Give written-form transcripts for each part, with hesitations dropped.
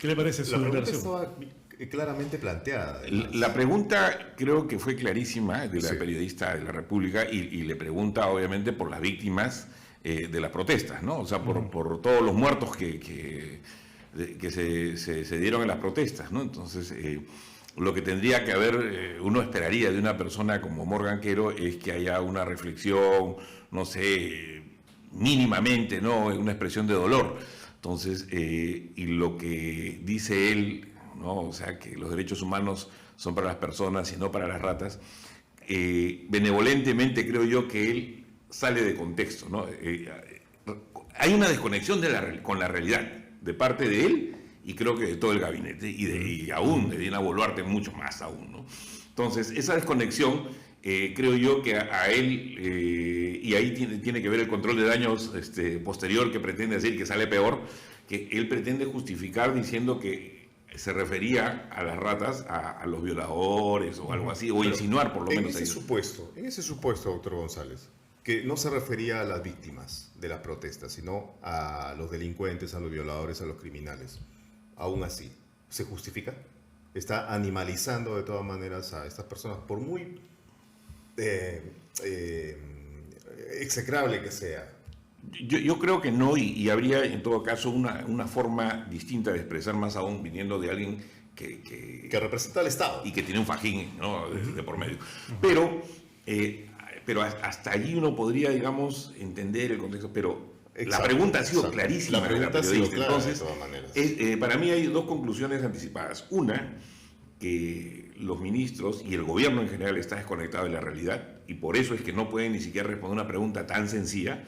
¿Qué le parece su La pregunta declaración? estaba claramente planteada. La pregunta creo que fue clarísima de la Sí. periodista de La República y le pregunta obviamente por las víctimas de las protestas, ¿no? O sea, por todos los muertos que se dieron en las protestas, ¿no? Entonces, lo que tendría que haber, uno esperaría de una persona como Morgan Quero es que haya una reflexión, no sé, mínimamente, ¿no? Una expresión de dolor. Entonces, y lo que dice él, ¿no? O sea, que los derechos humanos son para las personas y no para las ratas, benevolentemente creo yo que él sale de contexto, ¿no? Hay una desconexión con la realidad de parte de él y creo que de todo el gabinete y aún de Dina Boluarte mucho más aún, ¿no? Entonces, esa desconexión creo yo que a él, y ahí tiene que ver el control de daños posterior que pretende decir que sale peor, que él pretende justificar diciendo que se refería a las ratas, a los violadores o algo así, o Pero insinuar por lo menos en ese supuesto, doctor González, que no se refería a las víctimas de las protestas, sino a los delincuentes, a los violadores, a los criminales. Aún así, ¿se justifica? Está animalizando de todas maneras a estas personas, por muy execrable que sea. Yo creo que no, y habría en todo caso una forma distinta de expresar, más aún viniendo de alguien que representa al Estado y que tiene un fajín, ¿no? de por medio. Pero hasta allí uno podría, digamos, entender el contexto, pero la pregunta ha sido clarísima. La pregunta ha sido clara. Entonces, de todas maneras. para mí hay dos conclusiones anticipadas. Una, que los ministros y el gobierno en general está desconectado de la realidad y por eso es que no pueden ni siquiera responder una pregunta tan sencilla.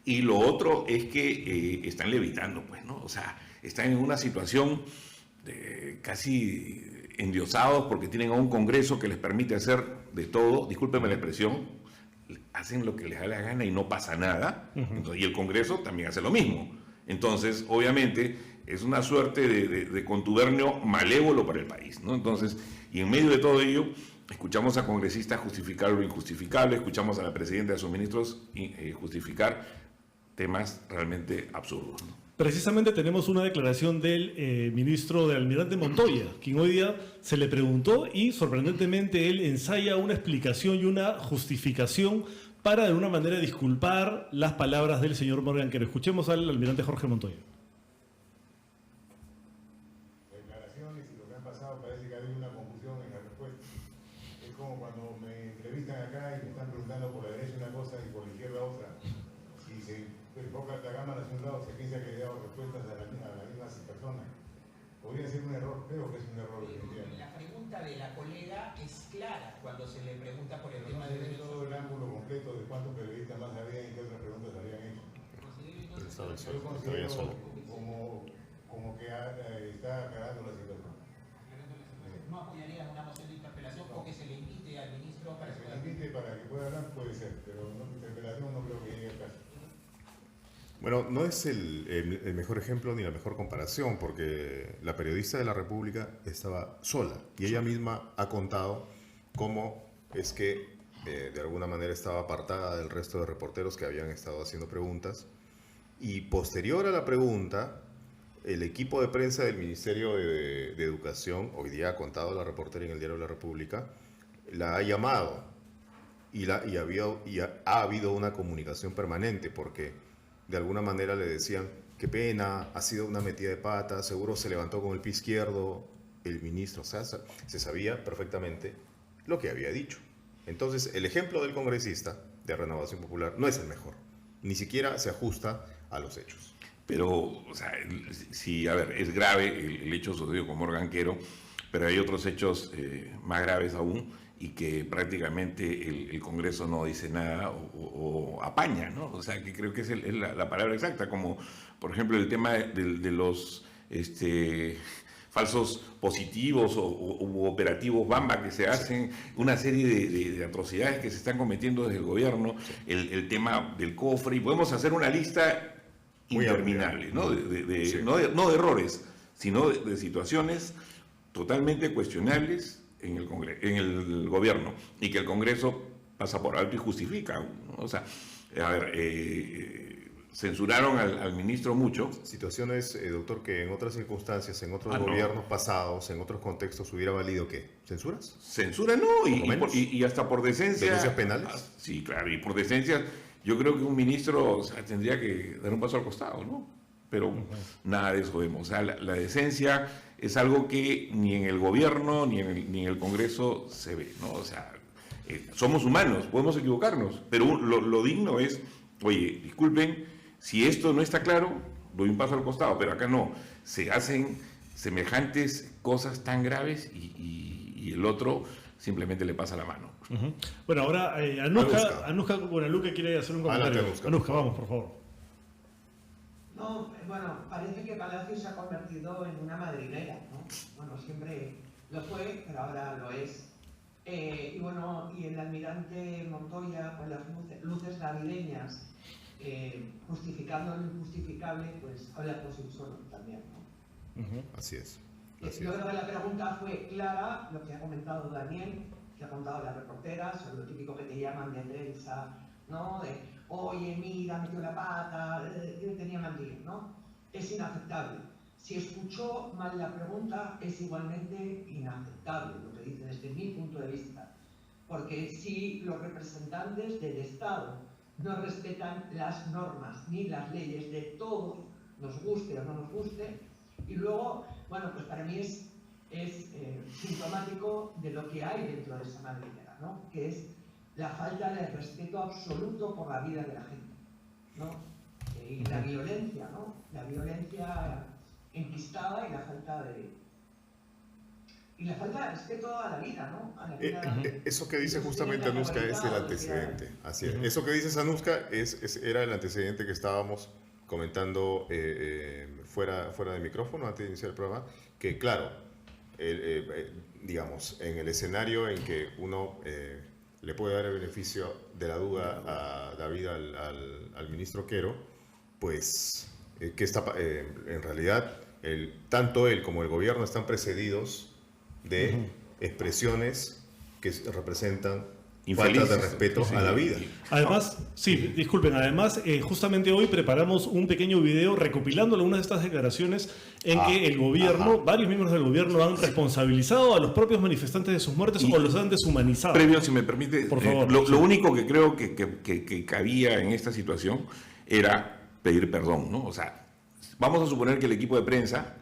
Y lo otro es que están levitando, pues, ¿no? O sea, están en una situación casi endiosados porque tienen a un Congreso que les permite hacer de todo, discúlpeme la expresión, hacen lo que les da la gana y no pasa nada. Entonces, y el Congreso también hace lo mismo. Entonces, obviamente, es una suerte de contubernio malévolo para el país, ¿no? Entonces, y en medio de todo ello, escuchamos a congresistas justificar lo injustificable, escuchamos a la presidenta de sus ministros justificar temas realmente absurdos, ¿no? Precisamente tenemos una declaración del ministro del Almirante Montoya, quien hoy día se le preguntó y sorprendentemente él ensaya una explicación y una justificación para de alguna manera disculpar las palabras del señor Morgan Quero. Escuchemos al almirante Jorge Montoya. Declaraciones y lo que han pasado parece que ha habido una confusión en la respuesta. Es como cuando me entrevistan acá y me están preguntando por la derecha una cosa y por la izquierda otra. Si se enfoca la cámara hacia un lado, se piensa que he dado respuestas a las mismas personas. Podría ser un error, creo que es un error definitivamente. La pregunta de la colega es clara cuando se le pregunta por el Pero tema no de sé derechos. todo el ángulo completo de cuántos periodistas más había y qué otras preguntas habían hecho. Yo considero como que está aclarando la situación. ¿No apoyaría una moción de interpelación o que se le invite al ministro para Que se le invite para que pueda hablar puede ser, pero interpelación no creo que llegue al caso. Bueno, no es el mejor ejemplo ni la mejor comparación, porque la periodista de La República estaba sola y ella misma ha contado cómo es que de alguna manera estaba apartada del resto de reporteros que habían estado haciendo preguntas y posterior a la pregunta, el equipo de prensa del Ministerio de Educación, hoy día ha contado la reportera en el diario La República, la ha llamado y ha habido una comunicación permanente porque de alguna manera le decían, qué pena, ha sido una metida de pata, seguro se levantó con el pie izquierdo el ministro. O sea, se sabía perfectamente lo que había dicho. Entonces, el ejemplo del congresista de Renovación Popular no es el mejor. Ni siquiera se ajusta a los hechos. Pero, o sea, sí, a ver, es grave el hecho sucedido con Morgan Quero, pero hay otros hechos más graves aún y que prácticamente el Congreso no dice nada o apaña, ¿no? O sea, que creo que es la palabra exacta, como por ejemplo el tema de los falsos positivos u operativos Bamba que se hacen, una serie de atrocidades que se están cometiendo desde el gobierno, el tema del cofre, y podemos hacer una lista interminable, ¿no? Sí. No de errores, sino de situaciones totalmente cuestionables en el gobierno y que el Congreso pasa por alto y justifica, ¿no? O sea, a ver, censuraron al ministro mucho. Situaciones, doctor, que en otras circunstancias, en otros Ah, no. gobiernos pasados, en otros contextos, hubiera valido ¿qué? ¿Censuras? Censura no, Por lo menos. y hasta por decencia. ¿Denuncias penales? Sí, claro, y por decencia, yo creo que un ministro, o sea, tendría que dar un paso al costado, ¿no? Pero nada de eso vemos. O sea, la decencia es algo que ni en el gobierno ni en el Congreso se ve, ¿no? O sea, somos humanos, podemos equivocarnos, pero lo digno es, oye, disculpen, si esto no está claro, doy un paso al costado, pero acá no. Se hacen semejantes cosas tan graves y el otro simplemente le pasa la mano. Bueno, ahora Anuska Buenaluque quiere hacer un comentario. Adelante, Anuska, vamos, por favor. No, bueno, parece que Palacio se ha convertido en una madrinera, ¿no? Bueno, siempre lo fue, pero ahora lo es. Y bueno, y el almirante Montoya con las luces navideñas, justificando lo injustificable, pues habla por sí solo también, ¿no? Así es. Yo creo que la pregunta fue clara, lo que ha comentado Daniel, que ha contado la reportera, sobre lo típico que te llaman de prensa, ¿no? De, oye, mira, metió la pata, tenía mandil, ¿no? Es inaceptable. Si escuchó mal la pregunta, es igualmente inaceptable, lo que dice desde mi punto de vista. Porque si los representantes del Estado no respetan las normas ni las leyes de todos, nos guste o no nos guste, y luego, bueno, pues para mí es sintomático de lo que hay dentro de esa madriguera, ¿no? Que es la falta de respeto absoluto por la vida de la gente, ¿no? Y la violencia, ¿no? La violencia enquistada y la falta de... Y la falta de respeto a la vida, ¿no? A la vida, Eso que dice justamente Anuska es el antecedente. Así es. Eso que dices, Anuska, era el antecedente que estábamos comentando fuera de micrófono antes de iniciar el programa, que claro, digamos, en el escenario en que uno le puede dar el beneficio de la duda a David, al ministro Quero, pues que está, en realidad tanto él como el gobierno están precedidos de expresiones que representan falta de respeto a la vida. Además, disculpen, justamente hoy preparamos un pequeño video recopilando algunas de estas declaraciones en que el gobierno, varios miembros del gobierno han responsabilizado a los propios manifestantes de sus muertes o los han deshumanizado. Previo, si me permite, por favor, lo único que creo que cabía en esta situación era pedir perdón, ¿no? O sea, vamos a suponer que el equipo de prensa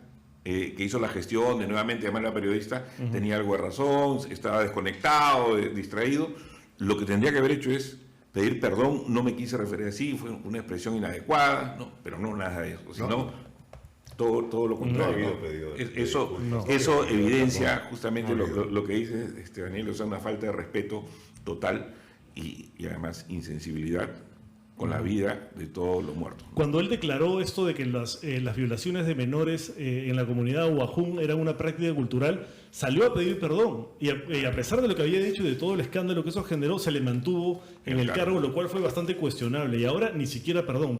que hizo la gestión de nuevamente llamar a la periodista tenía algo de razón, estaba desconectado, distraído. Lo que tendría que haber hecho es pedir perdón, no me quise referir así, fue una expresión inadecuada, no, pero no nada de eso, sino todo lo contrario. Eso evidencia justamente lo que dice Daniel, o sea, una falta de respeto total y además insensibilidad con la vida de todos los muertos. Cuando él declaró esto de que las violaciones de menores en la comunidad Huajún eran una práctica cultural, salió a pedir perdón y a pesar de lo que había dicho y de todo el escándalo que eso generó, se le mantuvo en el cargo, lo cual fue bastante cuestionable y ahora ni siquiera perdón.